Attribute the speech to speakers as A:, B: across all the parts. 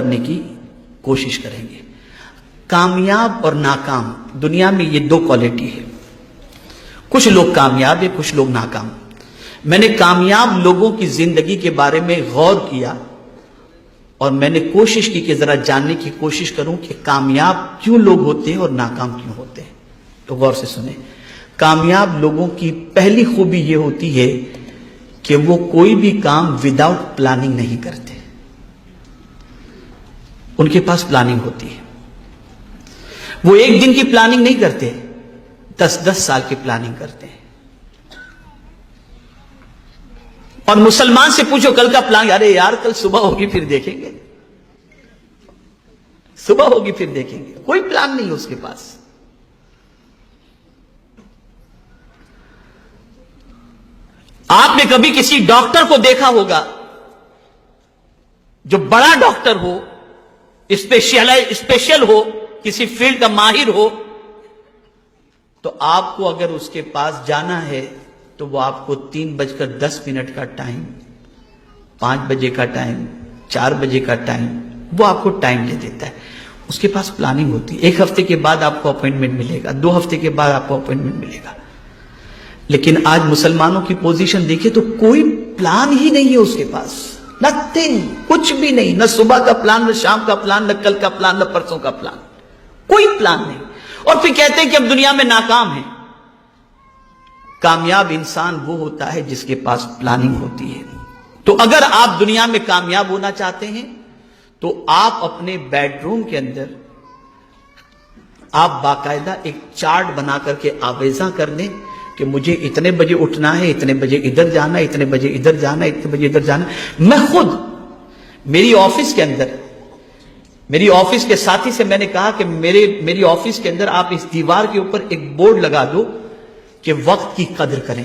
A: کرنے کی کوشش کریں گے. کامیاب اور ناکام دنیا میں یہ دو کوالٹی ہے. کچھ لوگ کامیاب ہیں، کچھ لوگ ناکام. میں نے کامیاب لوگوں کی زندگی کے بارے میں غور کیا اور میں نے کوشش کی کہ ذرا جاننے کی کوشش کروں کہ کامیاب کیوں لوگ ہوتے ہیں اور ناکام کیوں ہوتے ہیں. تو غور سے سنیں. کامیاب لوگوں کی پہلی خوبی یہ ہوتی ہے کہ وہ کوئی بھی کام وداؤٹ پلاننگ نہیں کرتے. ان کے پاس پلاننگ ہوتی ہے. وہ ایک دن کی پلاننگ نہیں کرتے، 10 سال کی پلاننگ کرتے ہیں. اور مسلمان سے پوچھو کل کا پلان، ارے یار کل صبح ہوگی پھر دیکھیں گے، صبح ہوگی پھر دیکھیں گے. کوئی پلان نہیں ہے اس کے پاس. آپ نے کبھی کسی ڈاکٹر کو دیکھا ہوگا جو بڑا ڈاکٹر ہو، اسپیشل ہو، کسی فیلڈ کا ماہر ہو، تو آپ کو اگر اس کے پاس جانا ہے تو وہ آپ کو 3:10 کا ٹائم، 5 بجے کا ٹائم، 4 بجے کا ٹائم، وہ آپ کو ٹائم دے دیتا ہے. اس کے پاس پلاننگ ہوتی ہے. 1 ہفتے کے بعد آپ کو اپوائنٹمنٹ ملے گا، 2 ہفتے کے بعد آپ کو اپوائنٹمنٹ ملے گا. لیکن آج مسلمانوں کی پوزیشن دیکھیں تو کوئی پلان ہی نہیں ہے اس کے پاس. نتھنگ، کچھ بھی نہیں. نہ صبح کا پلان، نہ شام کا پلان، نہ کل کا پلان، نہ پرسوں کا پلان. کوئی پلان نہیں. اور پھر کہتے ہیں کہ اب دنیا میں ناکام ہیں. کامیاب انسان وہ ہوتا ہے جس کے پاس پلاننگ ہوتی ہے. تو اگر آپ دنیا میں کامیاب ہونا چاہتے ہیں تو آپ اپنے بیڈ روم کے اندر آپ باقاعدہ ایک چارٹ بنا کر کے آویزاں کر دیں کہ مجھے اتنے بجے اٹھنا ہے، اتنے بجے ادھر جانا ہے، اتنے بجے ادھر جانا ہے، اتنے بجے ادھر جانا ہے. میں خود میری آفس کے اندر، میری آفس کے ساتھی سے میں نے کہا کہ میری آفس کے اندر آپ اس دیوار کے اوپر ایک بورڈ لگا دو کہ وقت کی قدر کریں.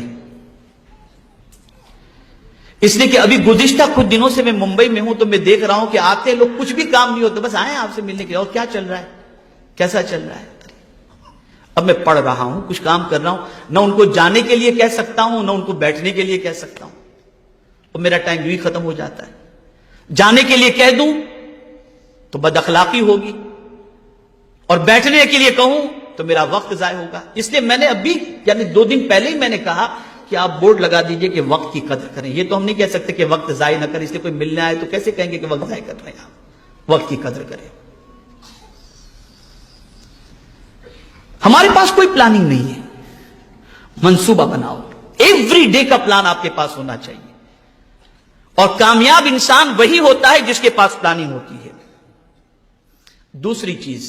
A: اس لیے کہ ابھی گزشتہ کچھ دنوں سے میں ممبئی میں ہوں تو میں دیکھ رہا ہوں کہ آتے ہیں لوگ، کچھ بھی کام نہیں ہوتا، بس آئے آپ سے ملنے کے لیے، اور کیا چل رہا ہے، کیسا چل رہا ہے. اب میں پڑھ رہا ہوں، کچھ کام کر رہا ہوں، نہ ان کو جانے کے لیے کہہ سکتا ہوں، نہ ان کو بیٹھنے کے لیے کہہ سکتا ہوں، اور میرا ٹائم یوں ہی ختم ہو جاتا ہے. جانے کے لیے کہہ دوں تو بد اخلاقی ہوگی، اور بیٹھنے کے لیے کہوں تو میرا وقت ضائع ہوگا. اس لیے میں نے ابھی یعنی 2 دن پہلے ہی میں نے کہا کہ آپ بورڈ لگا دیجئے کہ وقت کی قدر کریں. یہ تو ہم نہیں کہہ سکتے کہ وقت ضائع نہ کریں، اس لیے کوئی ملنے آئے تو کیسے کہیں گے کہ وقت ضائع کر رہے ہیں. آپ وقت کی قدر کریں. ہمارے پاس کوئی پلاننگ نہیں ہے. منصوبہ بناؤ. ایوری ڈے کا پلان آپ کے پاس ہونا چاہیے. اور کامیاب انسان وہی ہوتا ہے جس کے پاس پلاننگ ہوتی ہے. دوسری چیز،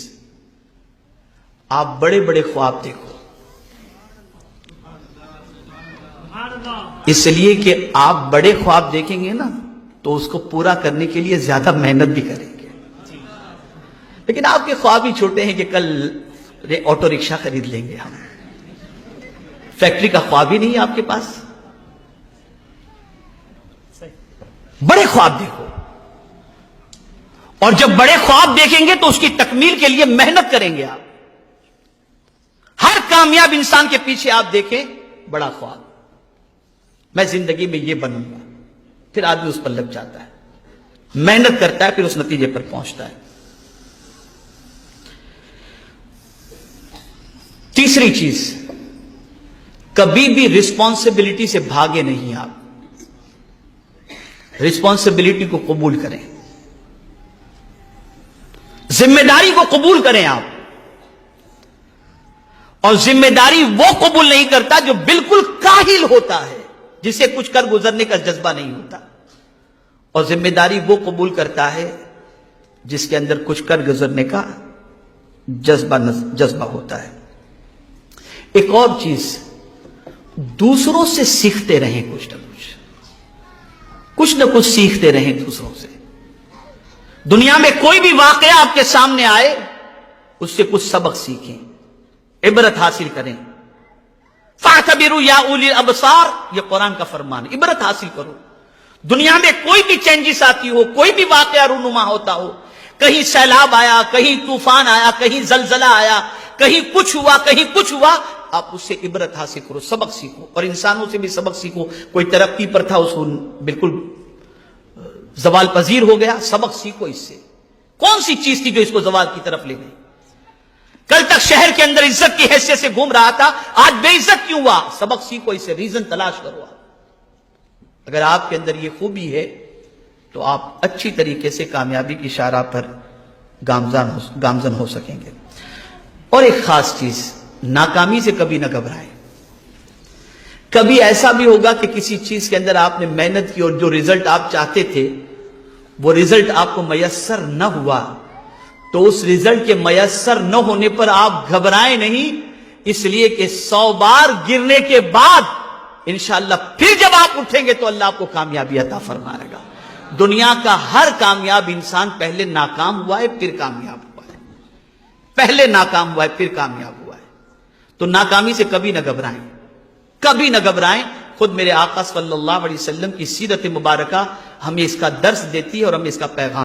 A: آپ بڑے بڑے خواب دیکھو. اس لیے کہ آپ بڑے خواب دیکھیں گے نا تو اس کو پورا کرنے کے لیے زیادہ محنت بھی کریں گے. لیکن آپ کے خواب ہی چھوٹے ہیں کہ کل آٹو رکشا خرید لیں گے ہم. فیکٹری کا خواب ہی نہیں ہے آپ کے پاس. بڑے خواب دیکھو. اور جب بڑے خواب دیکھیں گے تو اس کی تکمیل کے لیے محنت کریں گے آپ. ہر کامیاب انسان کے پیچھے آپ دیکھیں بڑا خواب. میں زندگی میں یہ بنوں گا. پھر آدمی اس پر لگ جاتا ہے، محنت کرتا ہے، پھر اس نتیجے پر پہنچتا ہے. تیسری چیز، کبھی بھی رسپانسبلٹی سے بھاگے نہیں. آپ رسپانسبلٹی کو قبول کریں، ذمہ داری کو قبول کریں آپ. اور ذمہ داری وہ قبول نہیں کرتا جو بالکل کاہل ہوتا ہے، جسے کچھ کر گزرنے کا جذبہ نہیں ہوتا. اور ذمہ داری وہ قبول کرتا ہے جس کے اندر کچھ کر گزرنے کا جذبہ ہوتا ہے. ایک اور چیز، دوسروں سے سیکھتے رہیں. کچھ نہ کچھ سیکھتے رہیں دوسروں سے. دنیا میں کوئی بھی واقعہ آپ کے سامنے آئے اس سے کچھ سبق سیکھیں، عبرت حاصل کریں. فَاعْتَبِرُوا يَا أُولِي الْأَبْصَارِ، یہ قرآن کا فرمان ہے. عبرت حاصل کرو. دنیا میں کوئی بھی چینجز آتی ہو، کوئی بھی واقعہ رونما ہوتا ہو، کہیں سیلاب آیا، کہیں طوفان آیا، کہیں زلزلہ آیا، کہیں کچھ ہوا، کہیں کچھ ہوا، آپ اس سے عبرت حاصل کرو، سبق سیکھو. اور انسانوں سے بھی سبق سیکھو. کوئی ترقی پر تھا، اس کو بالکل زوال پذیر ہو گیا، سبق سیکھو اس سے کون سی چیز تھی جو اس کو زوال کی طرف لے گئی؟ کل تک شہر کے اندر عزت کی حیثیت سے گھوم رہا تھا، آج بے عزت کیوں ہوا؟ سبق سیکھو، اسے ریزن تلاش کرو۔ اگر آپ کے اندر یہ خوبی ہے تو آپ اچھی طریقے سے کامیابی کی شاہراہ پر گامزن ہو سکیں گے۔ اور ایک خاص چیز، ناکامی سے کبھی نہ گھبرائیں۔ کبھی ایسا بھی ہوگا کہ کسی چیز کے اندر آپ نے محنت کی اور جو رزلٹ آپ چاہتے تھے وہ رزلٹ آپ کو میسر نہ ہوا، تو اس رزلٹ کے میسر نہ ہونے پر آپ گھبرائیں نہیں، اس لیے کہ 100 بار گرنے کے بعد انشاءاللہ پھر جب آپ اٹھیں گے تو اللہ آپ کو کامیابی عطا فرمائے گا۔ دنیا کا ہر کامیاب انسان پہلے ناکام ہوا ہے پھر کامیاب ہوا ہے، پہلے ناکام ہوا ہے پھر کامیاب ہوا ہے۔ تو ناکامی سے کبھی نہ گھبرائیں، کبھی نہ گھبرائیں۔ خود میرے آقا صلی اللہ علیہ وسلم کی سیرت مبارکہ ہمیں اس کا درس دیتی ہے اور ہمیں اس کا پیغام